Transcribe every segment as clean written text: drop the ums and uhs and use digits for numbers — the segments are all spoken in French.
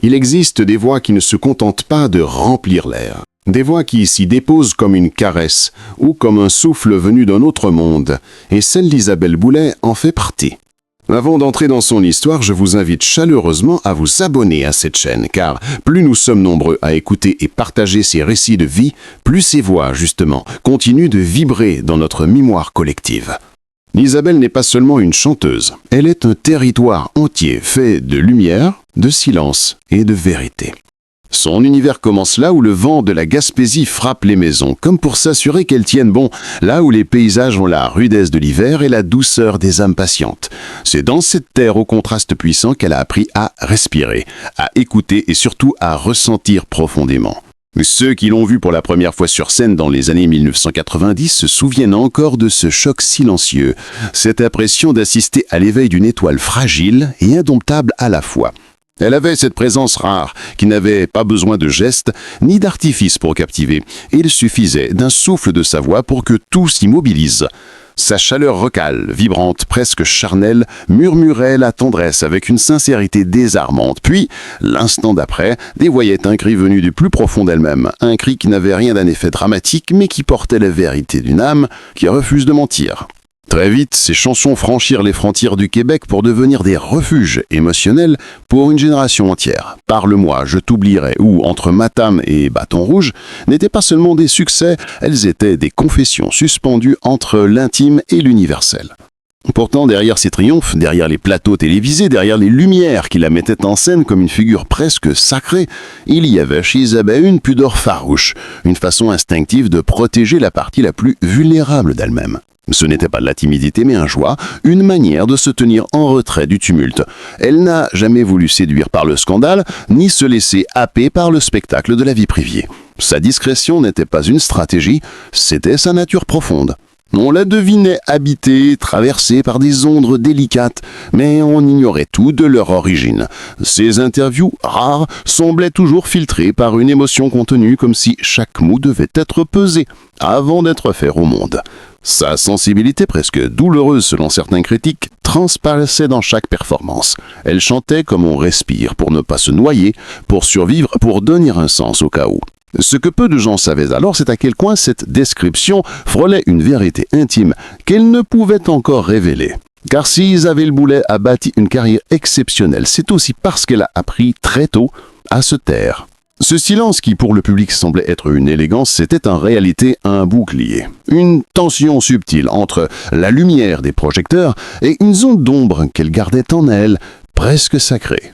Il existe des voix qui ne se contentent pas de remplir l'air. Des voix qui s'y déposent comme une caresse ou comme un souffle venu d'un autre monde, et celle d'Isabelle Boulay en fait partie. Avant d'entrer dans son histoire, je vous invite chaleureusement à vous abonner à cette chaîne, car plus nous sommes nombreux à écouter et partager ces récits de vie, plus ces voix, justement, continuent de vibrer dans notre mémoire collective. Isabelle n'est pas seulement une chanteuse, elle est un territoire entier fait de lumière, de silence et de vérité. Son univers commence là où le vent de la Gaspésie frappe les maisons, comme pour s'assurer qu'elles tiennent bon, là où les paysages ont la rudesse de l'hiver et la douceur des âmes patientes. C'est dans cette terre au contraste puissant qu'elle a appris à respirer, à écouter et surtout à ressentir profondément. Ceux qui l'ont vue pour la première fois sur scène dans les années 1990 se souviennent encore de ce choc silencieux, cette impression d'assister à l'éveil d'une étoile fragile et indomptable à la fois. Elle avait cette présence rare, qui n'avait pas besoin de gestes ni d'artifice pour captiver. Il suffisait d'un souffle de sa voix pour que tout s'immobilise. Sa chaleur vocale, vibrante, presque charnelle, murmurait la tendresse avec une sincérité désarmante. Puis, l'instant d'après, dévoyait un cri venu du plus profond d'elle-même. Un cri qui n'avait rien d'un effet dramatique, mais qui portait la vérité d'une âme qui refuse de mentir. Très vite, ces chansons franchirent les frontières du Québec pour devenir des refuges émotionnels pour une génération entière. Parle-moi, je t'oublierai ou Entre Matam et Bâton Rouge n'étaient pas seulement des succès, elles étaient des confessions suspendues entre l'intime et l'universel. Pourtant, derrière ces triomphes, derrière les plateaux télévisés, derrière les lumières qui la mettaient en scène comme une figure presque sacrée, il y avait chez Isabelle une pudeur farouche, une façon instinctive de protéger la partie la plus vulnérable d'elle-même. Ce n'était pas de la timidité mais un choix, une manière de se tenir en retrait du tumulte. Elle n'a jamais voulu séduire par le scandale, ni se laisser happer par le spectacle de la vie privée. Sa discrétion n'était pas une stratégie, c'était sa nature profonde. On la devinait habitée, traversée par des ondes délicates, mais on ignorait tout de leur origine. Ses interviews, rares, semblaient toujours filtrées par une émotion contenue comme si chaque mot devait être pesé avant d'être fait au monde. Sa sensibilité, presque douloureuse selon certains critiques, transparaissait dans chaque performance. Elle chantait comme on respire, pour ne pas se noyer, pour survivre, pour donner un sens au chaos. Ce que peu de gens savaient alors, c'est à quel point cette description frôlait une vérité intime qu'elle ne pouvait encore révéler. Car si Isabelle Boulay a bâti une carrière exceptionnelle, c'est aussi parce qu'elle a appris très tôt à se taire. Ce silence qui pour le public semblait être une élégance, c'était en réalité un bouclier. Une tension subtile entre la lumière des projecteurs et une zone d'ombre qu'elle gardait en elle, presque sacrée.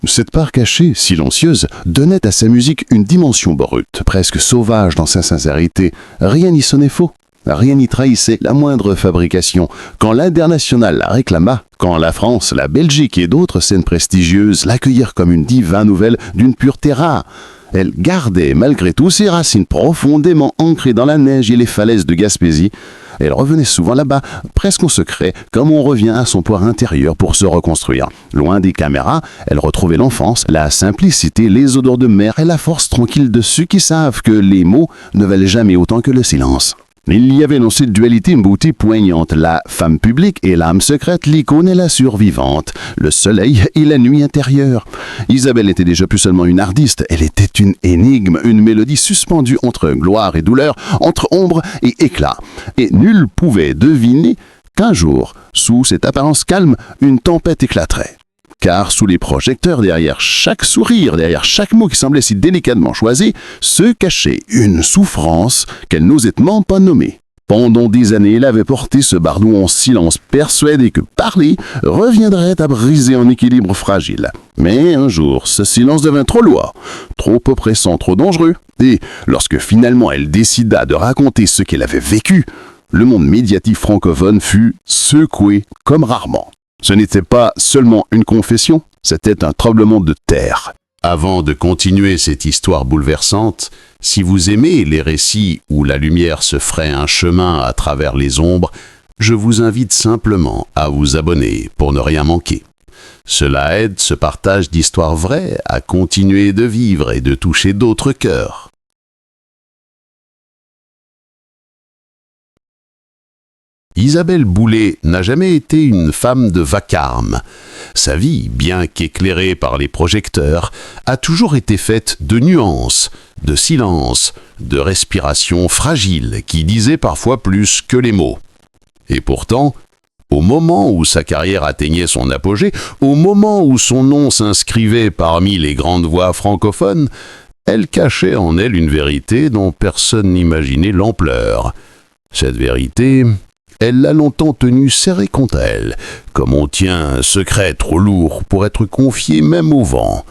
Cette part cachée, silencieuse, donnait à sa musique une dimension brute, presque sauvage dans sa sincérité. Rien n'y sonnait faux. Rien n'y trahissait la moindre fabrication. Quand l'International la réclama, quand la France, la Belgique et d'autres scènes prestigieuses l'accueillirent comme une diva nouvelle d'une pureté rare, elle gardait malgré tout ses racines profondément ancrées dans la neige et les falaises de Gaspésie. Elle revenait souvent là-bas, presque en secret, comme on revient à son poire intérieur pour se reconstruire. Loin des caméras, elle retrouvait l'enfance, la simplicité, les odeurs de mer et la force tranquille de ceux qui savent que les mots ne valent jamais autant que le silence. Il y avait dans cette dualité une beauté poignante, la femme publique et l'âme secrète, l'icône et la survivante, le soleil et la nuit intérieure. Isabelle n'était déjà plus seulement une artiste, elle était une énigme, une mélodie suspendue entre gloire et douleur, entre ombre et éclat. Et nul pouvait deviner qu'un jour, sous cette apparence calme, une tempête éclaterait. Car sous les projecteurs, derrière chaque sourire, derrière chaque mot qui semblait si délicatement choisi, se cachait une souffrance qu'elle n'osait même pas nommer. Pendant des années, elle avait porté ce bardou en silence, persuadée que parler reviendrait à briser un équilibre fragile. Mais un jour, ce silence devint trop lourd, trop oppressant, trop dangereux. Et lorsque finalement elle décida de raconter ce qu'elle avait vécu, le monde médiatique francophone fut secoué comme rarement. Ce n'était pas seulement une confession, c'était un tremblement de terre. Avant de continuer cette histoire bouleversante, si vous aimez les récits où la lumière se ferait un chemin à travers les ombres, je vous invite simplement à vous abonner pour ne rien manquer. Cela aide ce partage d'histoires vraies à continuer de vivre et de toucher d'autres cœurs. Isabelle Boulay n'a jamais été une femme de vacarme. Sa vie, bien qu'éclairée par les projecteurs, a toujours été faite de nuances, de silences, de respirations fragiles qui disaient parfois plus que les mots. Et pourtant, au moment où sa carrière atteignait son apogée, au moment où son nom s'inscrivait parmi les grandes voix francophones, elle cachait en elle une vérité dont personne n'imaginait l'ampleur. Cette vérité, elle l'a longtemps tenue serrée contre elle, comme on tient un secret trop lourd pour être confié même au vent.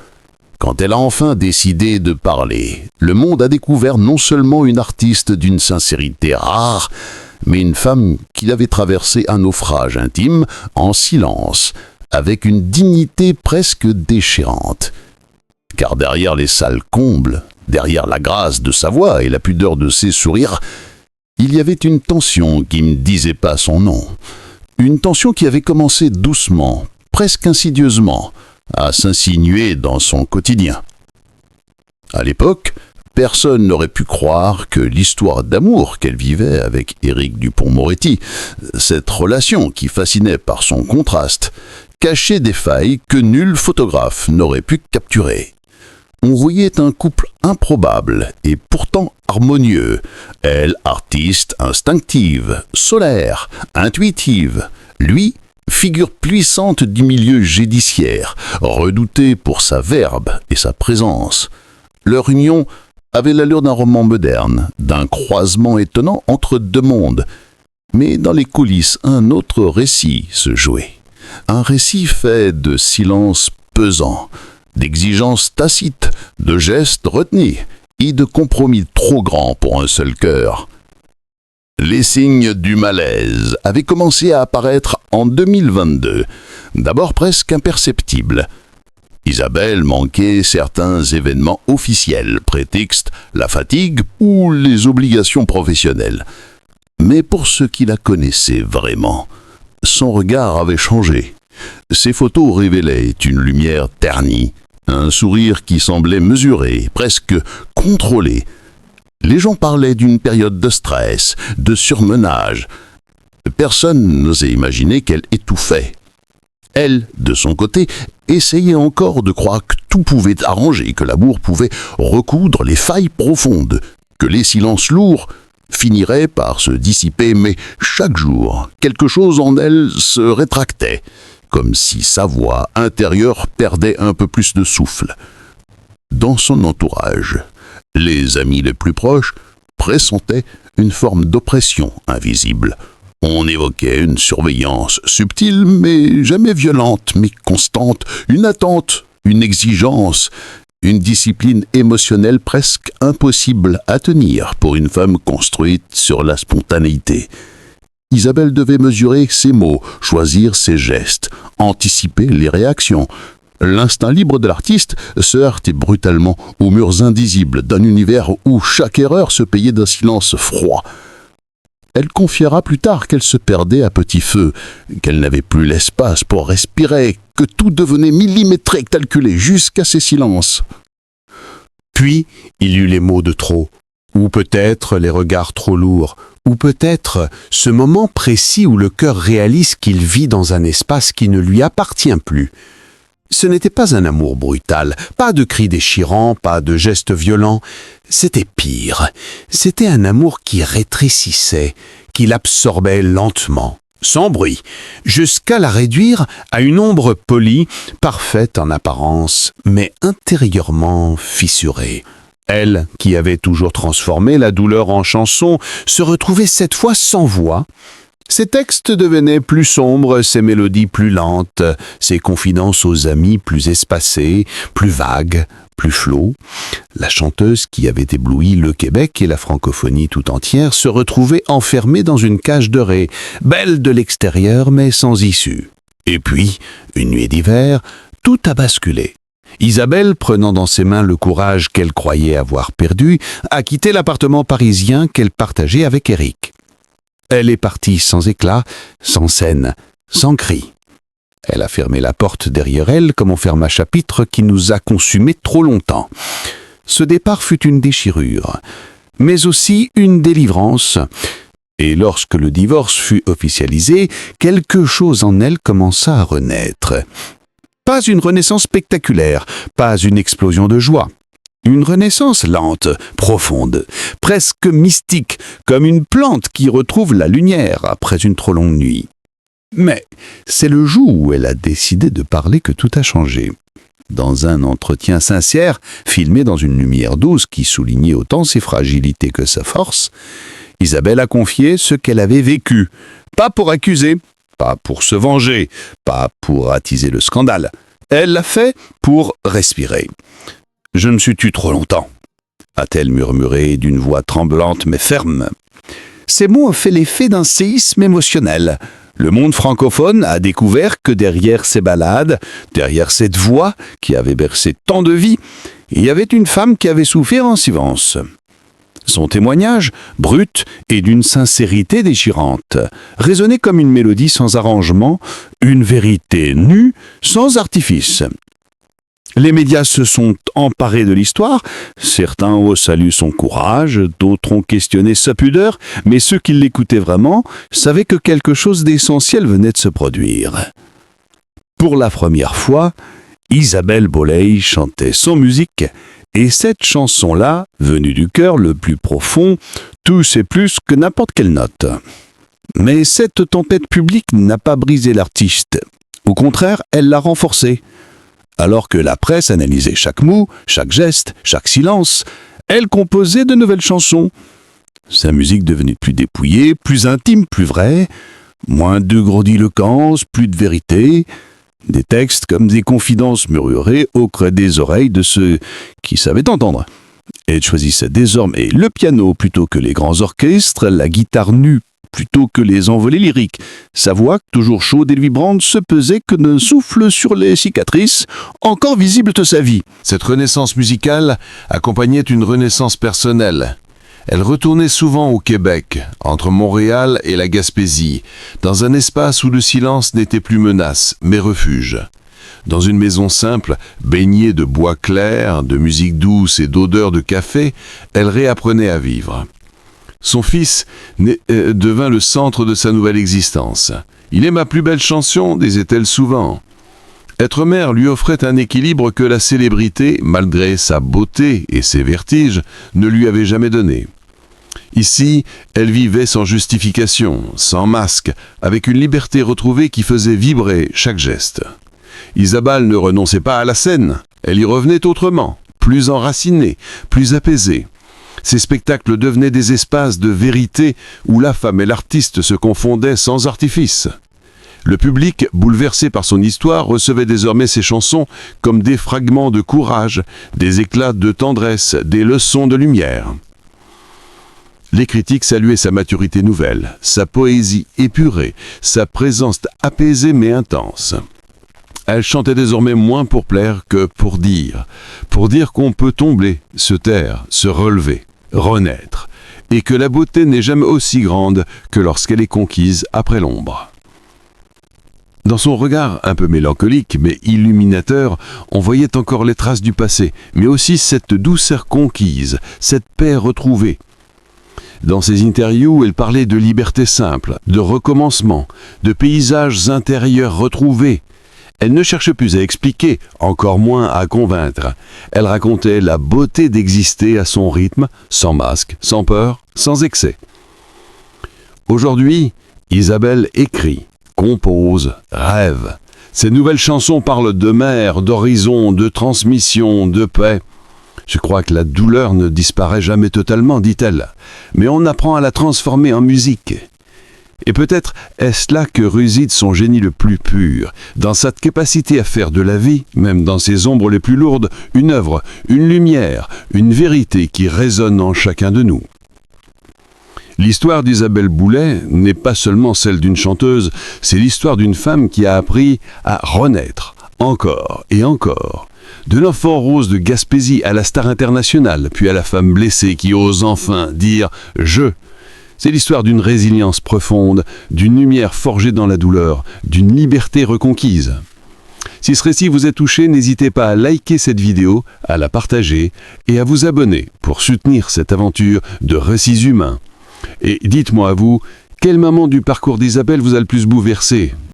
Quand elle a enfin décidé de parler, le monde a découvert non seulement une artiste d'une sincérité rare, mais une femme qui avait traversé un naufrage intime en silence, avec une dignité presque déchirante. Car derrière les sales combles, derrière la grâce de sa voix et la pudeur de ses sourires, il y avait une tension qui ne disait pas son nom. Une tension qui avait commencé doucement, presque insidieusement, à s'insinuer dans son quotidien. À l'époque, personne n'aurait pu croire que l'histoire d'amour qu'elle vivait avec Éric Dupond-Moretti, cette relation qui fascinait par son contraste, cachait des failles que nul photographe n'aurait pu capturer. On voyait un couple improbable et pourtant harmonieux. Elle, artiste instinctive, solaire, intuitive. Lui, figure puissante du milieu judiciaire, redoutée pour sa verve et sa présence. Leur union avait l'allure d'un roman moderne, d'un croisement étonnant entre deux mondes. Mais dans les coulisses, un autre récit se jouait. Un récit fait de silences pesants, d'exigences tacites, de gestes retenus et de compromis trop grands pour un seul cœur. Les signes du malaise avaient commencé à apparaître en 2022, d'abord presque imperceptibles. Isabelle manquait certains événements officiels, prétexte la fatigue ou les obligations professionnelles. Mais pour ceux qui la connaissaient vraiment, son regard avait changé. Ses photos révélaient une lumière ternie, un sourire qui semblait mesuré, presque contrôlé. Les gens parlaient d'une période de stress, de surmenage. Personne n'osait imaginer qu'elle étouffait. Elle, de son côté, essayait encore de croire que tout pouvait arranger, que l'amour pouvait recoudre les failles profondes, que les silences lourds finiraient par se dissiper, mais chaque jour, quelque chose en elle se rétractait, comme si sa voix intérieure perdait un peu plus de souffle. Dans son entourage, les amis les plus proches pressentaient une forme d'oppression invisible. On évoquait une surveillance subtile, mais jamais violente, mais constante, une attente, une exigence, une discipline émotionnelle presque impossible à tenir pour une femme construite sur la spontanéité. Isabelle devait mesurer ses mots, choisir ses gestes, anticiper les réactions. L'instinct libre de l'artiste se heurtait brutalement aux murs indisibles d'un univers où chaque erreur se payait d'un silence froid. Elle confiera plus tard qu'elle se perdait à petit feu, qu'elle n'avait plus l'espace pour respirer, que tout devenait millimétré, calculé jusqu'à ses silences. Puis, il y eut les mots de trop, ou peut-être les regards trop lourds, ou peut-être ce moment précis où le cœur réalise qu'il vit dans un espace qui ne lui appartient plus. Ce n'était pas un amour brutal, pas de cris déchirants, pas de gestes violents. C'était pire. C'était un amour qui rétrécissait, qui l'absorbait lentement, sans bruit, jusqu'à la réduire à une ombre polie, parfaite en apparence, mais intérieurement fissurée. Elle, qui avait toujours transformé la douleur en chanson, se retrouvait cette fois sans voix. Ses textes devenaient plus sombres, ses mélodies plus lentes, ses confidences aux amis plus espacées, plus vagues, plus flots. La chanteuse qui avait ébloui le Québec et la francophonie tout entière se retrouvait enfermée dans une cage de raies, belle de l'extérieur mais sans issue. Et puis, une nuit d'hiver, tout a basculé. Isabelle, prenant dans ses mains le courage qu'elle croyait avoir perdu, a quitté l'appartement parisien qu'elle partageait avec Éric. Elle est partie sans éclat, sans scène, sans cri. Elle a fermé la porte derrière elle comme on ferme un chapitre qui nous a consumés trop longtemps. Ce départ fut une déchirure, mais aussi une délivrance. Et lorsque le divorce fut officialisé, quelque chose en elle commença à renaître. Pas une renaissance spectaculaire, pas une explosion de joie. Une renaissance lente, profonde, presque mystique, comme une plante qui retrouve la lumière après une trop longue nuit. Mais c'est le jour où elle a décidé de parler que tout a changé. Dans un entretien sincère, filmé dans une lumière douce qui soulignait autant ses fragilités que sa force, Isabelle a confié ce qu'elle avait vécu. Pas pour accuser, pas pour se venger, pas pour attiser le scandale. Elle l'a fait pour respirer. « Je me suis tue trop longtemps », a-t-elle murmuré d'une voix tremblante mais ferme. Ces mots ont fait l'effet d'un séisme émotionnel. Le monde francophone a découvert que derrière ces ballades, derrière cette voix qui avait bercé tant de vies, il y avait une femme qui avait souffert en silence. Son témoignage, brut et d'une sincérité déchirante, résonnait comme une mélodie sans arrangement, une vérité nue, sans artifice. Les médias se sont emparés de l'histoire, certains ont salué son courage, d'autres ont questionné sa pudeur, mais ceux qui l'écoutaient vraiment savaient que quelque chose d'essentiel venait de se produire. Pour la première fois, Isabelle Boulay chantait sans musique, et cette chanson-là, venue du cœur le plus profond, touchait plus que n'importe quelle note. Mais cette tempête publique n'a pas brisé l'artiste. Au contraire, elle l'a renforcé. Alors que la presse analysait chaque mot, chaque geste, chaque silence, elle composait de nouvelles chansons. Sa musique devenait plus dépouillée, plus intime, plus vraie, moins de grandiloquence, plus de vérité, des textes comme des confidences murmurées au creux des oreilles de ceux qui savaient entendre. Elle choisissait désormais le piano plutôt que les grands orchestres, la guitare nue plutôt que les envolées lyriques. Sa voix, toujours chaude et vibrante, se pesait que d'un souffle sur les cicatrices, encore visibles de sa vie. Cette renaissance musicale accompagnait une renaissance personnelle. Elle retournait souvent au Québec, entre Montréal et la Gaspésie, dans un espace où le silence n'était plus menace, mais refuge. Dans une maison simple, baignée de bois clair, de musique douce et d'odeur de café, elle réapprenait à vivre. Son fils devint le centre de sa nouvelle existence. « Il est ma plus belle chanson », disait-elle souvent. Être mère lui offrait un équilibre que la célébrité, malgré sa beauté et ses vertiges, ne lui avait jamais donné. Ici, elle vivait sans justification, sans masque, avec une liberté retrouvée qui faisait vibrer chaque geste. Isabelle ne renonçait pas à la scène, elle y revenait autrement, plus enracinée, plus apaisée. Ces spectacles devenaient des espaces de vérité où la femme et l'artiste se confondaient sans artifice. Le public, bouleversé par son histoire, recevait désormais ses chansons comme des fragments de courage, des éclats de tendresse, des leçons de lumière. Les critiques saluaient sa maturité nouvelle, sa poésie épurée, sa présence apaisée mais intense. Elle chantait désormais moins pour plaire que pour dire qu'on peut tomber, se taire, se relever, renaître, et que la beauté n'est jamais aussi grande que lorsqu'elle est conquise après l'ombre. Dans son regard un peu mélancolique mais illuminateur, on voyait encore les traces du passé, mais aussi cette douceur conquise, cette paix retrouvée. Dans ses interviews, elle parlait de liberté simple, de recommencement, de paysages intérieurs retrouvés. Elle ne cherchait plus à expliquer, encore moins à convaincre. Elle racontait la beauté d'exister à son rythme, sans masque, sans peur, sans excès. Aujourd'hui, Isabelle écrit, compose, rêve. Ses nouvelles chansons parlent de mer, d'horizon, de transmission, de paix. Je crois que la douleur ne disparaît jamais totalement, dit-elle, mais on apprend à la transformer en musique. Et peut-être est-ce là que réside son génie le plus pur, dans sa capacité à faire de la vie, même dans ses ombres les plus lourdes, une œuvre, une lumière, une vérité qui résonne en chacun de nous. L'histoire d'Isabelle Boulay n'est pas seulement celle d'une chanteuse, c'est l'histoire d'une femme qui a appris à renaître, encore et encore. De l'enfant rose de Gaspésie à la star internationale, puis à la femme blessée qui ose enfin dire « je ». C'est l'histoire d'une résilience profonde, d'une lumière forgée dans la douleur, d'une liberté reconquise. Si ce récit vous a touché, n'hésitez pas à liker cette vidéo, à la partager et à vous abonner pour soutenir cette aventure de récits humains. Et dites-moi, vous, quel moment du parcours d'Isabelle vous a le plus bouleversé?